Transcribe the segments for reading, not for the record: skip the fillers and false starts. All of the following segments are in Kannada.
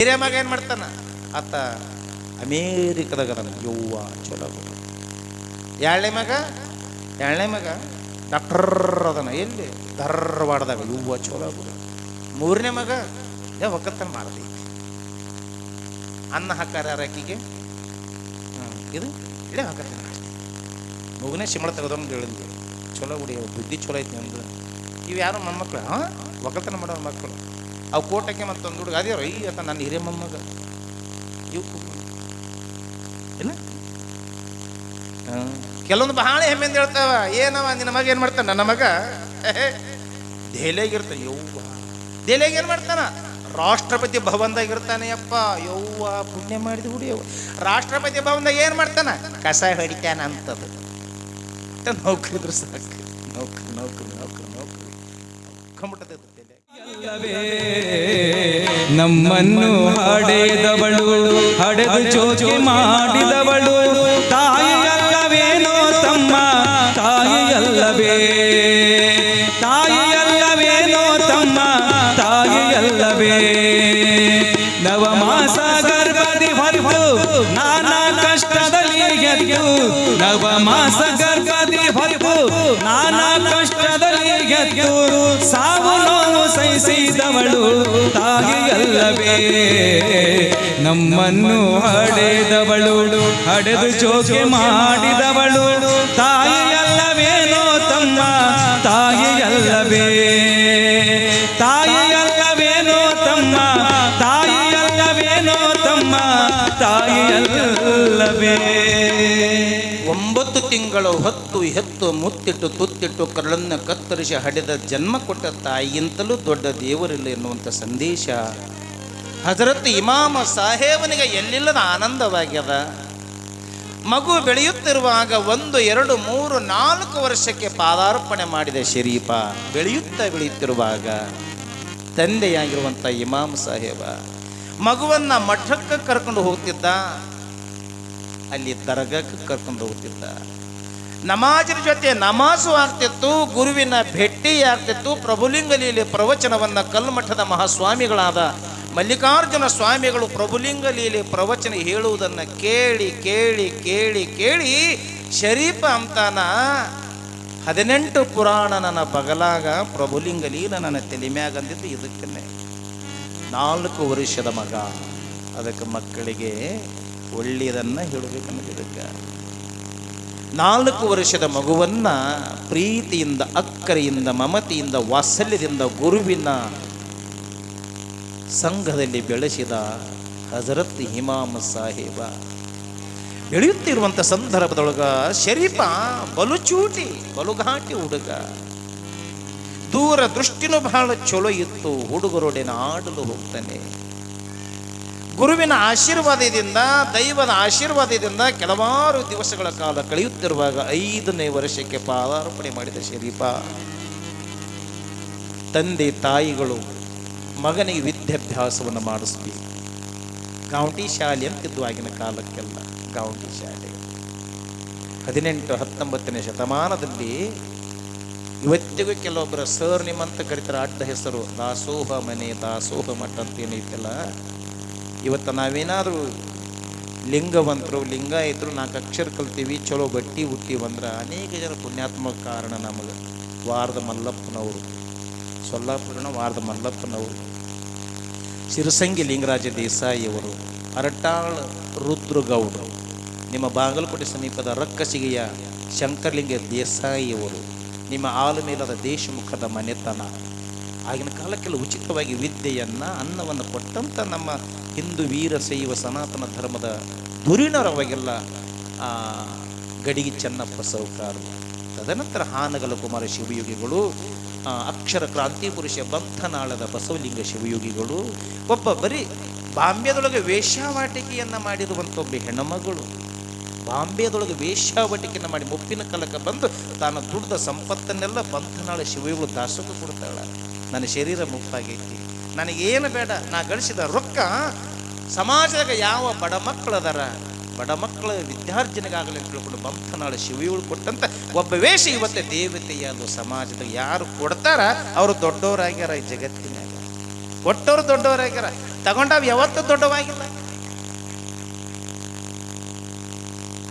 ಹಿರಿಯ ಮಗ ಏನು ಮಾಡ್ತಾನ ಆತ ಅಮೇರಿಕದಾಗ ಯವ್ವ ಚಲೋ ಬಿಡು. ಎರಡನೇ ಮಗ ಡಾಕ್ಟರ್ ಅದನ ಎಲ್ಲಿ ಧಾರವಾಡದಾಗ ಯವ್ವ ಚಲೋ ಬಿಡು. ಮೂರನೇ ಮಗ ಒಕ್ಕತ್ತನ ಮಾಡದಿ ಅನ್ನ ಹಾಕಾರ ಆಕಿಗೆ ಇದು ಇಡೇ ಹಾಕತ್ತಾನ. ಮಗುನೇ ಶಿಮಳ ತೆಗೆದವ್ನು ಹೇಳಿದ್ವಿ ಚಲೋ ಬಿಡಿ ಬುದ್ಧಿ ಚಲೋ ಐತಿ ನಮ್ದು. ಇವು ಯಾರು ಮೊಮ್ಮಕ್ಳು ಒಕ್ಕಲ್ತನ ಮಾಡೋ ಮಕ್ಕಳು ಅವು ಕೋಟಕ್ಕೆ ಮತ್ತೊಂದು ಹುಡುಗ ಅದೇವ್ರ ಈ ಅಂತ ನನ್ನ ಹಿರಿಯ ಮೊಮ್ಮಗ ಇವು ಇಲ್ಲ. ಕೆಲವೊಂದು ಬಹಳ ಹೆಮ್ಮೆಂದು ಹೇಳ್ತಾವ ಏನವ ನಿನ್ನ ಮಗ ಏನು ಮಾಡ್ತಾನ ನನ್ನ ಮಗ ದೆಹಲಿಯಾಗಿರ್ತಾನೆ ಯವ್ವ. ದೆಹಲಿಯಾಗ ಏನು ಮಾಡ್ತಾನ ರಾಷ್ಟ್ರಪತಿ ಭವನದಾಗ ಇರ್ತಾನೆ ಅಪ್ಪ ಯವ್ವ ಪುಣ್ಯ ಮಾಡಿದ ಹುಡಿ ಯವ್ವ. ರಾಷ್ಟ್ರಪತಿ ಭವನದಾಗ ಏನು ಮಾಡ್ತಾನ ಕಸ ಹೊಡಿತಾನ ಅಂತದ್ದು ನೌಕರಿದ್ರು ಸಾಕು ನೌಕರಿ ನೌಕರಿ ನೌಕರಿ ನೌಕರಿ ಕಂಬಿಟ್ಟದ ನಮ್ಮನ್ನು ಹಡೆದವಳು ಹಡೆದು ಚೋಚೆ ಮಾಡಿದವಳು ತಾಯಿಯಲ್ಲವೇನೋ ತಮ್ಮ ತಾಯಿಯಲ್ಲವೇ ತಾಯಿಯಲ್ಲವೇನೋ ತಮ್ಮ ತಾಯಿಯಲ್ಲವೇ ನವಮಾಸ ಗರ್ಭದಿ ಹೊರತು ನಾನಾ ಕಷ್ಟದಲ್ಲಿ ಗೆದ್ದು ನವಮಾಸ ಗರ್ಭದಿ ಹೊರತು ನಾನಾ ಕಷ್ಟದಲ್ಲಿ ಗೆದ್ದು ಸಾವು ನೋವು ಸಹಿಸಿದವಳು ತಾಯಿಯಲ್ಲವೇ ನಮ್ಮನ್ನು ಹಡೆದವಳು ಹಡೆದು ಚೋಕೆ ಮಾಡಿದವಳು ತಾಯಿಯಲ್ಲವೇನೋ ತಮ್ಮ ತಾಯಿಯಲ್ಲವೇ ತಾಯಿಯಲ್ಲವೇನೋ ತಮ್ಮ ತಾಯಿಯಲ್ಲವೇನೋ ತಮ್ಮ ತಾಯಿಯಲ್ಲವೇ 9 ತಿಂಗಳು ಹೊತ್ತು ಹೆತ್ತು ಮುತ್ತಿಟ್ಟು ತುತ್ತಿಟ್ಟು ಕರಳನ್ನು ಕತ್ತರಿಸಿ ಹಡೆದ ಜನ್ಮ ಕೊಟ್ಟ ತಾಯಿಗಿಂತಲೂ ದೊಡ್ಡ ದೇವರಿಲ್ಲ ಎನ್ನುವಂಥ ಸಂದೇಶ ಹಜರತ್ ಇಮಾಮ ಸಾಹೇಬನಿಗೆ ಎಲ್ಲಿಲ್ಲದ ಆನಂದವಾಗ್ಯದ. ಮಗು ಬೆಳೆಯುತ್ತಿರುವಾಗ 1, 2, 3, 4 ವರ್ಷಕ್ಕೆ ಪಾದಾರ್ಪಣೆ ಮಾಡಿದ ಶರೀಫ ಬೆಳೆಯುತ್ತಿರುವಾಗ ತಂದೆಯಾಗಿರುವಂಥ ಇಮಾಮ್ ಸಾಹೇಬ ಮಗುವನ್ನ ಮಠಕ್ಕೆ ಕರ್ಕೊಂಡು ಹೋಗ್ತಿದ್ದ, ಅಲ್ಲಿ ದರ್ಗಾಕ್ಕೆ ಕರ್ಕೊಂಡು ಹೋಗ್ತಿದ್ದ. ನಮಾಜಿನ ಜೊತೆ ನಮಾಜು ಆಗ್ತಿತ್ತು, ಗುರುವಿನ ಭೇಟಿ ಆಗ್ತಿತ್ತು. ಪ್ರಭುಲಿಂಗಲೀಲೆ ಪ್ರವಚನವನ್ನು ಕಲ್ಮಠದ ಮಹಾಸ್ವಾಮಿಗಳಾದ ಮಲ್ಲಿಕಾರ್ಜುನ ಸ್ವಾಮಿಗಳು ಪ್ರಭುಲಿಂಗಲೀಲೆ ಪ್ರವಚನ ಹೇಳುವುದನ್ನು ಕೇಳಿ ಕೇಳಿ ಕೇಳಿ ಕೇಳಿ ಶರೀಫ ಅಂತಾನ 18 ಪುರಾಣ ನನ್ನ ಬಗಲಾಗ ಪ್ರಭುಲಿಂಗಲೀಲ ನನ್ನ ತಲೆಮ್ಯಾಗ ಅಂದಿದ್ದು ಇದಕ್ಕನ್ನೇ. 4 ವರ್ಷದ ಮಗ, ಅದಕ್ಕೆ ಮಕ್ಕಳಿಗೆ ಒಳ್ಳೆಯದನ್ನು ಹೇಳಬೇಕನ್ನೋದಕ್ಕೆ 4 ವರ್ಷದ ಮಗುವನ್ನ ಪ್ರೀತಿಯಿಂದ ಅಕ್ಕರೆಯಿಂದ ಮಮತೆಯಿಂದ ವಾತ್ಸಲ್ಯದಿಂದ ಗುರುವಿನ ಸಂಘದಲ್ಲಿ ಬೆಳೆಸಿದ ಹಜರತ್ ಇಮಾಮ್ ಸಾಹೇಬ ಬೆಳೆಯುತ್ತಿರುವಂಥ ಸಂದರ್ಭದೊಳಗ ಶರೀಫ ಬಲುಚೂಟಿ ಬಲುಘಾಟಿ ಹುಡುಗ. ದೂರ ದೃಷ್ಟಿನೂ ಬಹಳ ಚಲೋ ಇತ್ತು. ಹುಡುಗರೊಡನೆ ಆಡಲು ಹೋಗ್ತಾನೆ. ಗುರುವಿನ ಆಶೀರ್ವಾದದಿಂದ ದೈವದ ಆಶೀರ್ವಾದದಿಂದ ಕೆಲವಾರು ದಿವಸಗಳ ಕಾಲ ಕಳೆಯುತ್ತಿರುವಾಗ 5ನೇ ವರ್ಷಕ್ಕೆ ಪಾದಾರ್ಪಣೆ ಮಾಡಿದ ಶರೀಫ ತಂದೆ ತಾಯಿಗಳು ಮಗನಿಗೆ ವಿದ್ಯಾಭ್ಯಾಸವನ್ನು ಮಾಡಿಸ್ಬೇಕು. ಗೌಂಟಿ ಶಾಲೆ ಅಂತಿದ್ದು ಆಗಿನ ಕಾಲಕ್ಕೆಲ್ಲ ಗೌಂಟಿ ಶಾಲೆ. 18-19ನೇ ಶತಮಾನದಲ್ಲಿ ಇವತ್ತಿಗೂ ಕೆಲವೊಬ್ಬರ ಸರ್ ನಿಮ್ಮಂತ ಕರೀತಾರೆ ಅಡ್ಡ ಹೆಸರು ದಾಸೋಹ ಮನೆ ದಾಸೋಹ ಮಠ ಅಂತ ಏನೈತಲ್ಲ. ಇವತ್ತು ನಾವೇನಾದರೂ ಲಿಂಗವಂತರು ಲಿಂಗಾಯತರು 4 ಅಕ್ಷರ ಕಲ್ತೀವಿ, ಚಲೋ ಬಟ್ಟಿ ಹುಟ್ಟಿವಿ ಅಂದ್ರೆ ಅನೇಕ ಜನ ಪುಣ್ಯಾತ್ಮಕ ಕಾರಣ ನಮಗೆ. ವಾರದ ಮಲ್ಲಪ್ಪನವರು, ಸೊಲ್ಲಾಪುರನ ವಾರದ ಮಲ್ಲಪ್ಪನವರು, ಸಿರಸಂಗಿ ಲಿಂಗರಾಜ ದೇಸಾಯಿಯವರು, ಅರಟಾಳ್ ರುದ್ರಗೌಡರು, ನಿಮ್ಮ ಬಾಗಲಕೋಟೆ ಸಮೀಪದ ರಕ್ಕಸಿಗೆಯ ಶಂಕರಲಿಂಗ ದೇಸಾಯಿಯವರು, ನಿಮ್ಮ ಆಲಮೇಲದ ದೇಶಮುಖದ ಮನೆತನ. ಆಗಿನ ಕಾಲಕ್ಕೆಲ್ಲ ಉಚಿತವಾಗಿ ವಿದ್ಯೆಯನ್ನು ಅನ್ನವನ್ನು ಕೊಟ್ಟಂಥ ನಮ್ಮ ಹಿಂದೂ ವೀರ ಶೈವ ಸನಾತನ ಧರ್ಮದ ಧುರೀಣರವಾಗೆಲ್ಲ ಗಡಿಗೆ ಚೆನ್ನಪ್ಪ ಸೌಕಾರರು, ತದನಂತರ ಹಾನಗಲ ಕುಮಾರ ಶಿವಯೋಗಿಗಳು, ಅಕ್ಷರ ಕ್ರಾಂತಿ ಪುರುಷ ಬಂಧನಾಳದ ಬಸವಲಿಂಗ ಶಿವಯೋಗಿಗಳು, ಒಬ್ಬ ಬರೀ ಬಾಂಬೆದೊಳಗೆ ವೇಶ್ಯಾವಾಟಿಕೆಯನ್ನು ಮಾಡಿರುವಂಥ ಒಬ್ಬ ಹೆಣ್ಣುಮಗಳು, ಬಾಂಬೆದೊಳಗೆ ವೇಶ್ಯಾವಾಟಿಕೆಯನ್ನು ಮಾಡಿ ಮುಪ್ಪಿನ ಕಾಲಕ್ಕೆ ಬಂದು ತಾನು ದುಡ್ದ ಸಂಪತ್ತನ್ನೆಲ್ಲ ಬಂಧನಾಳ ಶಿವಯೋಗಿಗಳು ದಾಸೋಹ ಕೊಡ್ತಾಳ. ನನ್ನ ಶರೀರ ಮುಪ್ಪಾಗೈತಿ, ನನಗೇನು ಬೇಡ, ನಾ ಗಳಿಸಿದ ರೊಕ್ಕ ಸಮಾಜದಾಗ ಯಾವ ಬಡ ಮಕ್ಕಳು ಅದಾರ ಬಡ ಮಕ್ಕಳ ವಿದ್ಯಾರ್ಜನೆಗಾಗಲಿ ಅಂತ ತಿಳ್ಕೊಂಡು ಬಂಧನಾಳ ಶಿವಯೋಳು ಕೊಟ್ಟಂತ ಒಬ್ಬ ವೇಷ ಇವತ್ತು ದೇವತೆಯಾದ ಸಮಾಜದಾಗ ಯಾರು ಕೊಡ್ತಾರ ಅವರು ದೊಡ್ಡವರಾಗ್ಯಾರ. ಈ ಜಗತ್ತಿನಾಗ ಕೊಟ್ಟವರು ದೊಡ್ಡವರಾಗ್ಯಾರ. ತಗೊಂಡಾವ ಯಾವತ್ತೂ ದೊಡ್ಡವಾಗಿಲ್ಲ.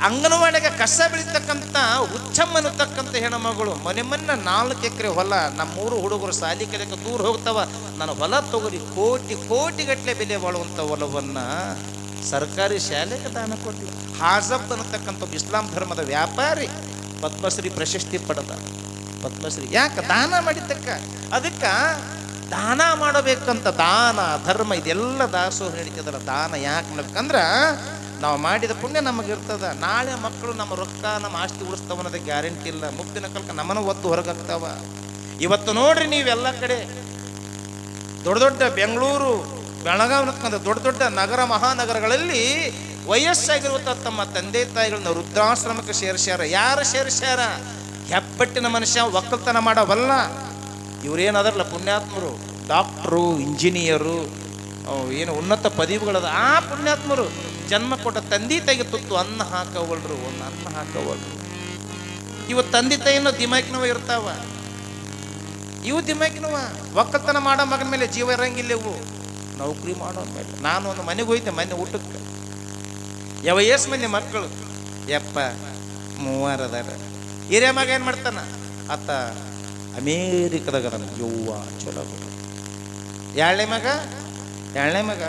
ಅಂಗನವಾಡಿಗೆ ಕಸ ಬೆಳೀತಕ್ಕಂಥ ಹುಚ್ಚಮ್ಮ ಅನ್ನತಕ್ಕಂಥ ಹೆಣ್ಮಗಳು ಮೊನ್ನೆ 4 ಎಕರೆ ಹೊಲ, ನಮ್ಮೂರು ಹುಡುಗರು ಸಾಲಿ ಕಲಿಯಕ್ಕೆ ದೂರ ಹೋಗ್ತಾವ, ನನ್ನ ಹೊಲ ತಗೋರಿ, ಕೋಟಿಗಟ್ಟಲೆ ಬೆಲೆ ಬಾಳುವಂಥ ಹೊಲವನ್ನ ಸರ್ಕಾರಿ ಶಾಲೆಗೆ ದಾನ ಕೊಟ್ಟಿಲ್ಲ. ಹಾಜಬ್ ಅನ್ನತಕ್ಕಂಥ ಇಸ್ಲಾಂ ಧರ್ಮದ ವ್ಯಾಪಾರಿ ಪದ್ಮಶ್ರೀ ಪ್ರಶಸ್ತಿ ಪಡೆದ. ಪದ್ಮಶ್ರೀ ಯಾಕೆ? ದಾನ ಮಾಡಿದ್ದಕ್ಕ. ಅದಕ್ಕೆ ದಾನ ಮಾಡಬೇಕಂತ, ದಾನ ಧರ್ಮ ಇದೆಲ್ಲ ದಾಸೋಹ ನಡೀತದಲ್ಲ. ದಾನ ಯಾಕೆ ಮಾಡ್ಬೇಕಂದ್ರೆ ನಾವು ಮಾಡಿದ ಪುಣ್ಯ ನಮಗಿರ್ತದ. ನಾಳೆ ಮಕ್ಕಳು ನಮ್ಮ ರೊಕ್ಕ ನಮ್ಮ ಆಸ್ತಿ ಉಳಿಸ್ತಾವ ಅನ್ನೋದಕ್ಕೆ ಗ್ಯಾರಂಟಿ ಇಲ್ಲ. ಮುಪ್ಪಿನ ಕಲ್ಕ ನಮ್ಮನ್ನು ಒತ್ತು ಹೊರಗಾಗ್ತಾವ. ಇವತ್ತು ನೋಡ್ರಿ ನೀವೆಲ್ಲ ಕಡೆ ದೊಡ್ಡ ಬೆಂಗಳೂರು, ಬೆಳಗಾವಿ ದೊಡ್ಡ ನಗರ ಮಹಾನಗರಗಳಲ್ಲಿ ವಯಸ್ಸಾಗಿರುವಂಥ ತಮ್ಮ ತಂದೆ ತಾಯಿಗಳನ್ನ ವೃದ್ಧಾಶ್ರಮಕ್ಕೆ ಸೇರಿಸ್ಯಾರ. ಯಾರು ಸೇರಿಸ್ಯಾರ? ಹೆಬ್ಬಟ್ಟಿನ ಮನುಷ್ಯ ಒಕ್ಕಲ್ತನ ಮಾಡವಲ್ಲ. ಇವ್ರೇನದಾರಲ್ಲ ಪುಣ್ಯಾತ್ಮರು, ಡಾಕ್ಟ್ರು, ಇಂಜಿನಿಯರು, ಏನು ಉನ್ನತ ಪದವಿಗಳದ ಆ ಪುಣ್ಯಾತ್ಮರು ಜನ್ಮ ಕೊಟ್ಟ ತಂದೆ ತಾಯಿಗೆ ತುತ್ತು ಅನ್ನ ಹಾಕವಲ್ರು, ಒಂದು ಅನ್ನ ಹಾಕವಲ್ರು. ಇವು ತಂದೆ ತಾಯಿನೂ ದಿಮಾಕಿನವ ಇರ್ತಾವ, ಇವು ದಿಮಾಕಿನವ. ಒಕ್ಕಲ್ತನ ಮಾಡೋ ಮಗನ ಮೇಲೆ ಜೀವ ಇರಂಗಿಲ್ಲ. ಇವು ನೌಕರಿ ಮಾಡೋ ಮೇಲೆ. ನಾನು ಒಂದು ಮನೆಗೆ ಹೋಯ್ತೆ ಮೊನ್ನೆ ಊಟಕ್ಕೆ. ಎಷ್ಟು ಮಂದಿ ಮಕ್ಕಳು? 3 ಅದಾರ. ಹಿರಿಯ ಮಗ ಏನು ಮಾಡ್ತಾನ? ಆತ ಅಮೇರಿಕದಾಗ ಯವ್ವ ಚಲೋ. 2ನೇ ಮಗ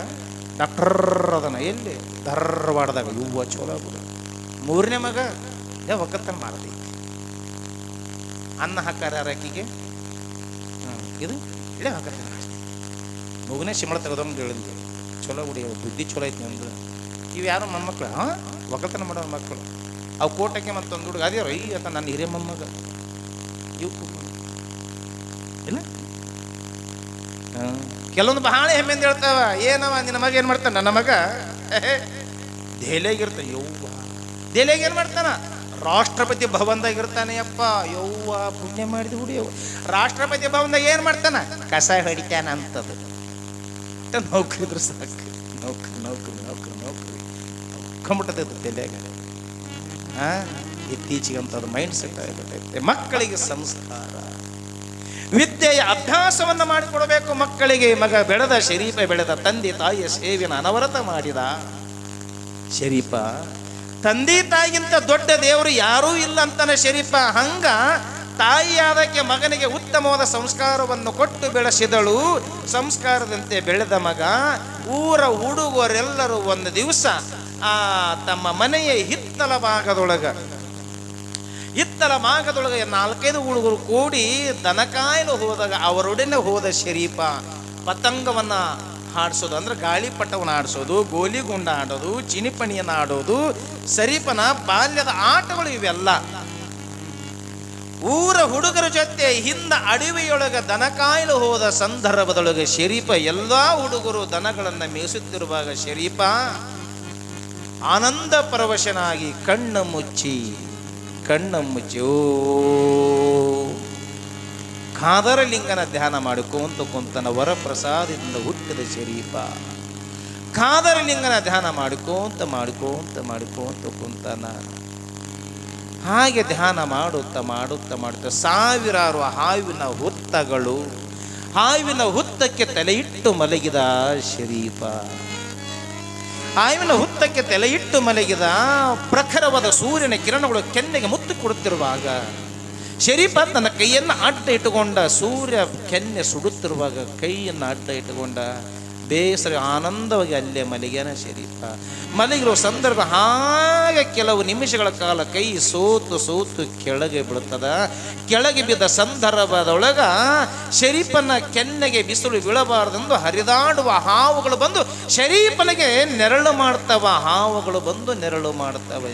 ಡಾಕ್ಟರ್ ಅದನ, ಎಲ್ಲಿ? ಧಾರವಾಡದಾಗ, ಯವ್ವ ಚಲೋ. 3ನೇ ಮಗ ಒಕ್ಕಲ್ತನ ಮಾಡ್ದೈತಿ. ಅನ್ನ ಹಾಕಾರ ಆಕಿಗೆ ಇದು ಇಡೇ ಹಾಕತ್ತಾನ. ಮಗುನೇ ಶಿಮಳ ತೆಗೆದೊಂದು ಹೇಳಿದ್ವಿ, ಚಲೋ ಬಿಡಿ, ಬುದ್ಧಿ ಚಲೋ ಐತಿ ನಮ್ದು. ಇವು ಯಾರು ಮೊಮ್ಮಕ್ಕಳು? ಒಕ್ಕಲ್ತನ ಮಾಡೋ ಮಕ್ಕಳು. ಅವು ಕೋಟಕ್ಕೆ ಮತ್ತೊಂದು ಹುಡುಗ ಅದೇ ರೈ ಅಂತ ನನ್ನ ಹಿರಿಯ ಮೊಮ್ಮಗ. ಇವು ಇಲ್ಲ ಕೆಲವೊಂದು ಬಹಳ ಹೆಮ್ಮೆಂದು ಹೇಳ್ತಾವ. ಏನವ ನಿನ್ನ ಮಗ ಏನು ಮಾಡ್ತಾನ? ನನ್ನ ಮಗ ದೆಹಲಿಯಾಗಿರ್ತ. ಯವ್ವ ದೆಹಲಿಯಾಗ ಏನು ಮಾಡ್ತಾನ? ರಾಷ್ಟ್ರಪತಿ ಭವನದಾಗಿರ್ತಾನೆ. ಯಪ್ಪ ಯವ್ವ ಪುಣ್ಯ ಮಾಡಿದ ಹುಡಿಯವ್ವ. ರಾಷ್ಟ್ರಪತಿ ಭವನದಾಗ ಏನು ಮಾಡ್ತಾನ? ಕಸ ಹೊಡಿತಾನ ಅಂತದು. ನೌಕರಿ ಇದ್ರು ಸಾಕು. ನೌಕರಿ ಕಂಬಿಟ್ಟದ ತಲೆಯಾಗ. ಇತ್ತೀಚೆಗೆ ಅಂತದ್ದು ಮೈಂಡ್ ಸೆಟ್ ಆಗಿಬಿಟ್ಟೈತೆ. ಮಕ್ಕಳಿಗೆ ಸಂಸ್ಕಾರ, ವಿದ್ಯೆಯ ಅಭ್ಯಾಸವನ್ನು ಮಾಡಿಕೊಡಬೇಕು ಮಕ್ಕಳಿಗೆ. ಮಗ ಬೆಳೆದ, ಶರೀಫ ಬೆಳೆದ, ತಂದೆ ತಾಯಿಯ ಸೇವೆಯನ್ನು ಅನವರತ ಮಾಡಿದ. ಶರೀಫ ತಂದೆ ತಾಯಿಗಿಂತ ದೊಡ್ಡ ದೇವರು ಯಾರೂ ಇಲ್ಲ ಅಂತಾನೆ ಶರೀಫ. ಹಂಗ ತಾಯಿಯಾದಕ್ಕೆ ಮಗನಿಗೆ ಉತ್ತಮವಾದ ಸಂಸ್ಕಾರವನ್ನು ಕೊಟ್ಟು ಬೆಳೆಸಿದಳು. ಸಂಸ್ಕಾರದಂತೆ ಬೆಳೆದ ಮಗ ಊರ ಹುಡುಗರೆಲ್ಲರೂ ಒಂದು ದಿವಸ ತಮ್ಮ ಮನೆಯ ಹಿತ್ತಲ ಭಾಗದೊಳಗೆ 4-5 ಹುಡುಗರು ಕೂಡಿ ದನಕಾಯಲು ಹೋದಾಗ ಅವರೊಡನೆ ಹೋದ ಶರೀಫ ಪತಂಗವನ್ನ ಹಾಡಿಸೋದು, ಅಂದ್ರೆ ಗಾಳಿಪಟವನ್ನು ಆಡಿಸೋದು, ಗೋಲಿಗುಂಡ ಆಡೋದು, ಚಿನಿಪಣಿಯನ್ನು ಆಡೋದು ಶರೀಫನ ಬಾಲ್ಯದ ಆಟಗಳು ಇವೆಲ್ಲ. ಊರ ಹುಡುಗರ ಜೊತೆ ಹಿಂದ ಅಡವಿಯೊಳಗೆ ದನಕಾಯಲು ಹೋದ ಸಂದರ್ಭದೊಳಗೆ ಶರೀಫ ಎಲ್ಲ ಹುಡುಗರು ದನಗಳನ್ನು ಮೇಯಿಸುತ್ತಿರುವಾಗ ಶರೀಫ ಆನಂದ ಪರವಶನಾಗಿ ಕಣ್ಣು ಮುಚ್ಚಿ ಓ ಖಾದರಲಿಂಗನ ಧ್ಯಾನ ಮಾಡಿಕೊಂತ ಕುಂತನ. ವರಪ್ರಸಾದದಿಂದ ಹುಟ್ಟಿದ ಶರೀಫ ಖಾದರಲಿಂಗನ ಧ್ಯಾನ ಮಾಡಿಕೊಂತ ಕುಂತನ. ಹಾಗೆ ಧ್ಯಾನ ಮಾಡುತ್ತಾ ಸಾವಿರಾರು ಹಾವಿನ ಹುತ್ತಕ್ಕೆ ತಲೆ ಇಟ್ಟು ಮಲಗಿದ ಶರೀಫ. ಹಾವಿನ ಹುತ್ತಕ್ಕೆ ತಲೆ ಇಟ್ಟು ಮಲಗಿದ. ಪ್ರಖರವಾದ ಸೂರ್ಯನ ಕಿರಣಗಳು ಕೆನ್ನೆಗೆ ಮುತ್ತು ಕೊಡುತ್ತಿರುವಾಗ ಶರೀಫ ತನ್ನ ಕೈಯನ್ನು ಅಡ್ಡ ಇಟ್ಟುಕೊಂಡ. ಸೂರ್ಯ ಕೆನ್ನೆ ಸುಡುತ್ತಿರುವಾಗ ಕೈಯನ್ನು ಅಡ್ಡ ಇಟ್ಟುಕೊಂಡ. ಬೇಸರ ಆನಂದವಾಗಿ ಅಲ್ಲೇ ಮಲಗ್ಯಾನ ಶರೀಫ. ಮಲಗಿರುವ ಸಂದರ್ಭ ಹಾಗೆ ಕೆಲವು ನಿಮಿಷಗಳ ಕಾಲ ಕೈ ಸೋತು ಕೆಳಗೆ ಬೀಳುತ್ತದ. ಕೆಳಗೆ ಬಿದ್ದ ಸಂದರ್ಭದೊಳಗ ಶರೀಫನ ಕೆನ್ನೆಗೆ ಬಿಸಿಲು ಬೀಳಬಾರದೆಂದು ಹರಿದಾಡುವ ಹಾವುಗಳು ಬಂದು ಶರೀಫನಿಗೆ ನೆರಳು ಮಾಡ್ತಾವ.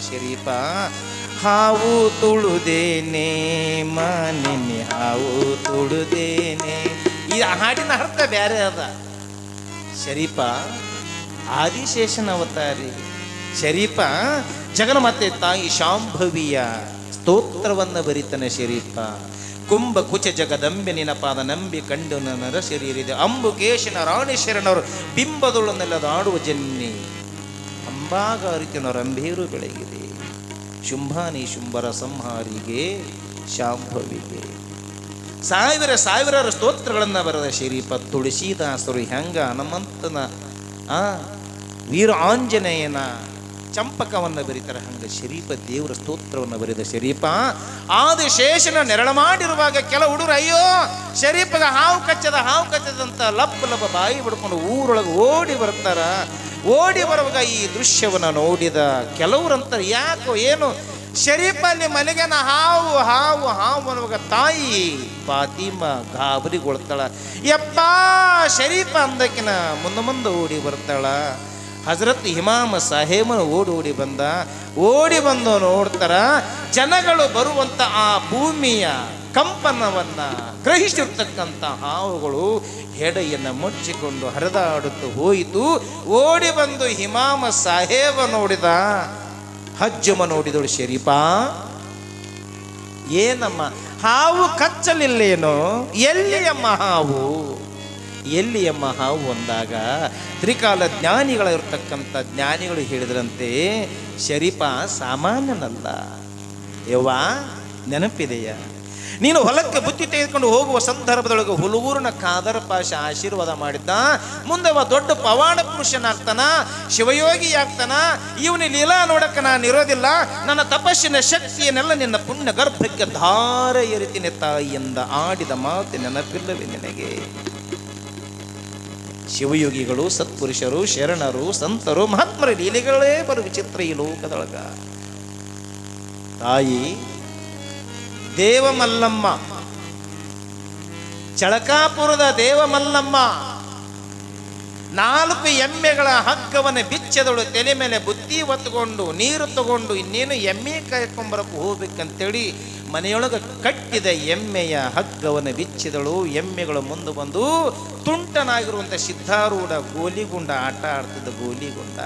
ಶರೀಫ ಹಾವು ತುಳುದೇನೆ ಮನೆನೆ ಹಾವು ತುಳುದೇನೆ. ಈ ಹಾಡಿನ ಅರ್ಥ ಬೇರೆ ಅದ. ಶರೀಫ ಆದಿಶೇಷನ ಅವತಾರಿ. ಶರೀಫ ಜಗನ್ಮಾತೆ ತಾಯಿ ಶಾಂಭವಿಯ ಸ್ತೋತ್ರವನ್ನು ಬರಿತಾನೆ ಶರೀಫ. ಕುಂಭ ಕುಚ ಜಗದಂಬೆ ನಿನ ಪಾದ ನಂಬಿ ಕಂಡು ನರ ಶರೀರಿದೆ. ಅಂಬುಕೇಶನ ರಾಣಿ ಶರಣರು ಬಿಂಬದೊಳು ನೆಲದಾಡುವ ಜನ್ನಿ. ಅಂಬಾಗಾರಿಕೆನ ರಂಭೇರು ಬೆಳಗಿದೆ. ಶುಂಭಾನಿ ಶುಂಭರ ಸಂಹಾರಿಗೆ ಶಾಂಭವಿಗೆ. ಸಾವಿರಾರು ಸ್ತೋತ್ರಗಳನ್ನು ಬರೆದ ಶರೀಫ. ತುಳಸಿದಾಸರು ಹೆಂಗ ಹನುಮಂತನ ವೀರ ಆಂಜನೇಯನ ಚಂಪಕವನ್ನು ಬರೀತಾರೆ. ಹಂಗೆ ಶರೀಫ ದೇವರ ಸ್ತೋತ್ರವನ್ನು ಬರೆದ ಶರೀಫ ಆದಿಶೇಷನ ನೆರಳು ಮಾಡಿರುವಾಗ ಕೆಲ ಹುಡುಗರು ಅಯ್ಯೋ ಶರೀಫಗ ಹಾವು ಕಚ್ಚದಂತ ಲಬ್ಬ ಬಾಯಿ ಬಿಡ್ಕೊಂಡು ಊರೊಳಗೆ ಓಡಿ ಬರ್ತಾರ. ಓಡಿ ಬರುವಾಗ ಈ ದೃಶ್ಯವನ್ನು ನೋಡಿದ ಕೆಲವರಂತಾರೆ ಯಾಕೋ ಏನು ಶರೀಫ ಅಲ್ಲಿ ಮನೆಗೆನ ಹಾವು ಹಾವು ಹಾವು ಅನ್ನುವಾಗ ತಾಯಿ ಫಾತಿಮ ಗಾಬರಿಗೊಳ್ತಾಳ. ಯಪ್ಪ ಶರೀಫ ಅಂದಕಿನ ಮುಂದೆ ಓಡಿ ಬರ್ತಾಳ. ಹಜರತ್ ಇಮಾಮ ಸಾಹೇಬನು ಓಡಿ ಬಂದು ನೋಡ್ತಾರ. ಜನಗಳು ಬರುವಂತ ಆ ಭೂಮಿಯ ಕಂಪನವನ್ನ ಗ್ರಹಿಸಿರ್ತಕ್ಕಂಥ ಹಾವುಗಳು ಹೆಡೆಯನ್ನು ಮುಚ್ಚಿಕೊಂಡು ಹರಿದಾಡುತ್ತಾ ಹೋಯಿತು. ಓಡಿ ಬಂದು ಇಮಾಮ ಸಾಹೇಬ ನೋಡಿದ. ಹಜ್ಜುಮ ನೋಡಿದಳು, ಶರೀಫ ಏನಮ್ಮ ಹಾವು ಕಚ್ಚಲಿಲ್ಲೇನೋ? ಎಲ್ಲಿಯಮ್ಮ ಹಾವು ಅಂದಾಗ ತ್ರಿಕಾಲ ಜ್ಞಾನಿಗಳಿರ್ತಕ್ಕಂಥ ಜ್ಞಾನಿಗಳು ಹೇಳಿದ್ರಂತೆ, ಶರೀಫ ಸಾಮಾನ್ಯನಲ್ಲ. ಯವ್ವ ನೆನಪಿದೆಯಾ, ನೀನು ಹೊಲಕ್ಕೆ ಬುತ್ತಿ ತೆಗೆದುಕೊಂಡು ಹೋಗುವ ಸಂದರ್ಭದೊಳಗೆ ಹುಲಗೂರಿನ ಖಾದರ್ ಪಾಷ ಆಶೀರ್ವಾದ ಮಾಡಿದ್ದ. ಮುಂದೆ ಅವ ದೊಡ್ಡ ಪವಾಡ ಪುರುಷನಾಗ್ತಾನ, ಶಿವಯೋಗಿ ಆಗ್ತಾನ. ಇವನಿ ಲೀಲಾ ನೋಡಕ್ಕೆ ನಾನು ಇರೋದಿಲ್ಲ, ನನ್ನ ತಪಸ್ಸಿನ ಶಕ್ತಿಯನ್ನೆಲ್ಲ ನಿನ್ನ ಪುಣ್ಯ ಗರ್ಭಕ್ಕೆ ಧಾರೆ ಎರಿತೀನಿ ತಾಯಿ ಎಂದ ಆಡಿದ ಮಾತು ನೆನಪಿಲ್ಲವೇ ನಿನಗೆ? ಶಿವಯೋಗಿಗಳು, ಸತ್ಪುರುಷರು, ಶರಣರು, ಸಂತರು, ಮಹಾತ್ಮರ ಲೀಲೆಗಳೇ ಬರು ವಿಚಿತ್ರ ಈ ಲೋಕದೊಳಗ. ತಾಯಿ ದೇವಮಲ್ಲಮ್ಮ, ಚಳಕಾಪುರದ ದೇವಮಲ್ಲಮ್ಮ 4 ಎಮ್ಮೆಗಳ ಹಗ್ಗವನ್ನು ಬಿಚ್ಚದಳು. ತಲೆ ಮೇಲೆ ಬುತ್ತಿ ಹೊತ್ತುಕೊಂಡು ನೀರು ತಗೊಂಡು ಇನ್ನೇನು ಎಮ್ಮೆ ಕಾಯ್ಕೊಂಬರಕ್ಕೆ ಹೋಗ್ಬೇಕಂತೇಳಿ ಮನೆಯೊಳಗೆ ಕಟ್ಟಿದ ಎಮ್ಮೆಯ ಹಗ್ಗವನ್ನು ಬಿಚ್ಚಿದಳು. ಎಮ್ಮೆಗಳು ಮುಂದೆ ಬಂದು ತುಂಟನಾಗಿರುವಂಥ ಸಿದ್ಧಾರೂಢ ಗೋಲಿಗುಂಡ ಆಟ ಆಡ್ತಿದ್ದ ಗೋಲಿಗುಂಡ.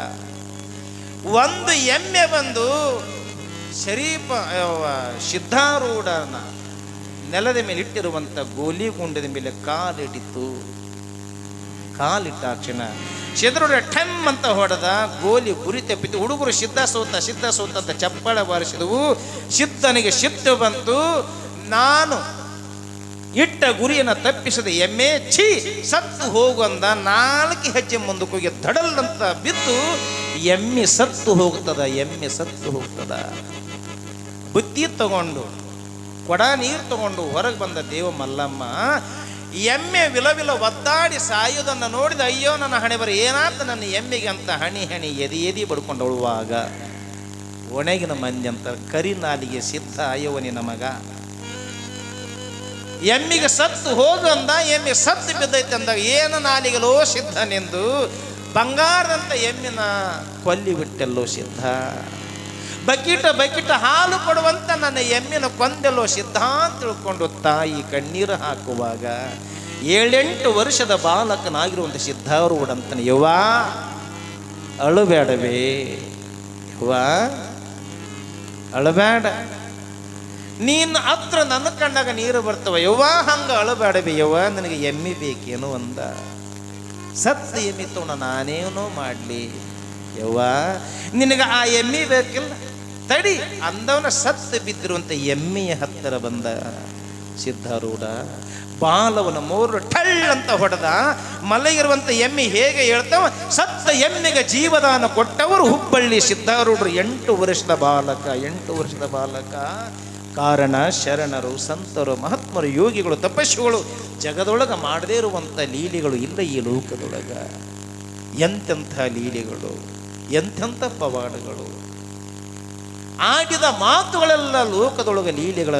ಒಂದು ಎಮ್ಮೆ ಬಂದು ಶರೀಫ ಸಿದ್ಧಾರೂಢನ ನೆಲದ ಮೇಲೆ ಇಟ್ಟಿರುವಂಥ ಗೋಲಿಗುಂಡದ ಮೇಲೆ ಕಾಲಿಟ್ಟಿತ್ತು. ಕಾಲಿಟ್ಟಾಕ್ಷಣ ಸಿದ್ಧಾರೂಢ ಠಮ್ ಅಂತ ಹೊಡೆದ. ಗೋಲಿ ಗುರಿ ತಪ್ಪಿತು. ಹುಡುಗರು ಸಿದ್ಧ ಸೋತ ಅಂತ ಚಪ್ಪಾಳೆ ಬಾರಿಸಿದವು. ಸಿದ್ಧನಿಗೆ ಸಿಟ್ಟು ಬಂತು. ನಾನು ಇಟ್ಟ ಗುರಿಯನ್ನು ತಪ್ಪಿಸದ ಎಮ್ಮೆ ಛೀ ಸತ್ತು ಹೋಗುವಂದ 4 ಹೆಜ್ಜೆ ಮುಂದಕ್ಕೆ ಹೋಗಿ ದಡಲ್ ಅಂತ ಬಿದ್ದು ಎಮ್ಮೆ ಸತ್ತು ಹೋಗ್ತದ. ಬುತ್ತಿ ತಗೊಂಡು ಕೊಡ ನೀರು ತಗೊಂಡು ಹೊರಗೆ ಬಂದ ದೇವ ಮಲ್ಲಮ್ಮ ಎಮ್ಮೆ ವಿಲವಿಲ ಒದ್ದಾಡಿ ಸಾಯೋದನ್ನು ನೋಡಿದ. ಅಯ್ಯೋ ನನ್ನ ಹಣೆ ಬರ ಏನಾತ ನನ್ನ ಎಮ್ಮೆಗೆ ಅಂತ ಹಣಿ ಎದಿ ಬಡ್ಕೊಂಡವಳುವಾಗ ಒಣಗಿನ ಮಂದಿ ಅಂತ ಕರಿ ನಾಲಿಗೆ ಸಿದ್ಧ ಅಯ್ಯವನಿ ನಮಗ. ಎಮ್ಮಿಗೆ ಸತ್ತು ಹೋಗಂದ, ಎಮ್ಮೆ ಸತ್ತು ಬಿದ್ದೈತೆ ಅಂದಾಗ ಏನು ನಾಲಿಗೆಲೋ ಸಿದ್ಧನೆಂದು ಬಂಗಾರದಂತ ಎಮ್ಮಿನ ಕೊಲ್ಲಿ ಬಿಟ್ಟೆಲ್ಲೋ ಸಿದ್ಧ. ಬಕೀಟ ಹಾಲು ಕೊಡುವಂತ ನನ್ನ ಎಮ್ಮಿನ ಕೊಂದೆಲ್ಲೋ ಸಿದ್ಧ ಅಂತ ತಿಳ್ಕೊಂಡು ತಾಯಿ ಕಣ್ಣೀರು ಹಾಕುವಾಗ 7-8 ವರ್ಷದ ಬಾಲಕನಾಗಿರುವಂಥ ಸಿದ್ಧಾರೂಢಂತನ ಯವ್ವ ಅಳುಬೇಡವೇ ಯವ್ವ ಅಳಬೇಡ, ನೀನು ಹತ್ರ ನನ್ನ ಕಣ್ಣಾಗ ನೀರು ಬರ್ತವ ಯವ್ವ, ಹಂಗ ಅಳಬೇಡವೇ ಯವ್ವ, ನನಗೆ ಎಮ್ಮಿ ಬೇಕೇನು ಅಂದ. ಸತ್ತ ಎಮ್ಮಿ ತೋಣ ನಾನೇನೋ ಮಾಡಲಿ ಯವ್ವ, ನಿನಗೆ ಆ ಎಮ್ಮಿ ಬೇಕಿಲ್ಲ ತಡಿ ಅಂದವನ ಸತ್ತು ಬಿದ್ದಿರುವಂಥ ಎಮ್ಮೆಯ ಹತ್ತಿರ ಬಂದ ಸಿದ್ಧಾರೂಢ. ಬಾಲವನ 3 ಠಳ್ ಅಂತ ಹೊಡೆದ. ಮಲಗಿರುವಂಥ ಎಮ್ಮೆ ಹೇಗೆ ಹೇಳ್ತಾವ, ಸತ್ತ ಎಮ್ಮೆಗೆ ಜೀವದಾನ ಕೊಟ್ಟವರು ಹುಬ್ಬಳ್ಳಿ ಸಿದ್ಧಾರೂಢರು. 8 ವರ್ಷದ ಬಾಲಕ. ಕಾರಣ ಶರಣರು, ಸಂತರು, ಮಹಾತ್ಮರು, ಯೋಗಿಗಳು, ತಪಸ್ಸುಗಳು ಜಗದೊಳಗೆ ಮಾಡದೇ ಇರುವಂಥ ಲೀಲೆಗಳು ಇಲ್ಲ ಈ ಲೋಕದೊಳಗ. ಎಂತೆಂಥ ಲೀಲೆಗಳು, ಎಂತೆಂಥ ಪವಾಡಗಳು, ಆಡಿದ ಮಾತುಗಳೆಲ್ಲ ಲೋಕದೊಳಗೆ ಲೀಲೆಗಳ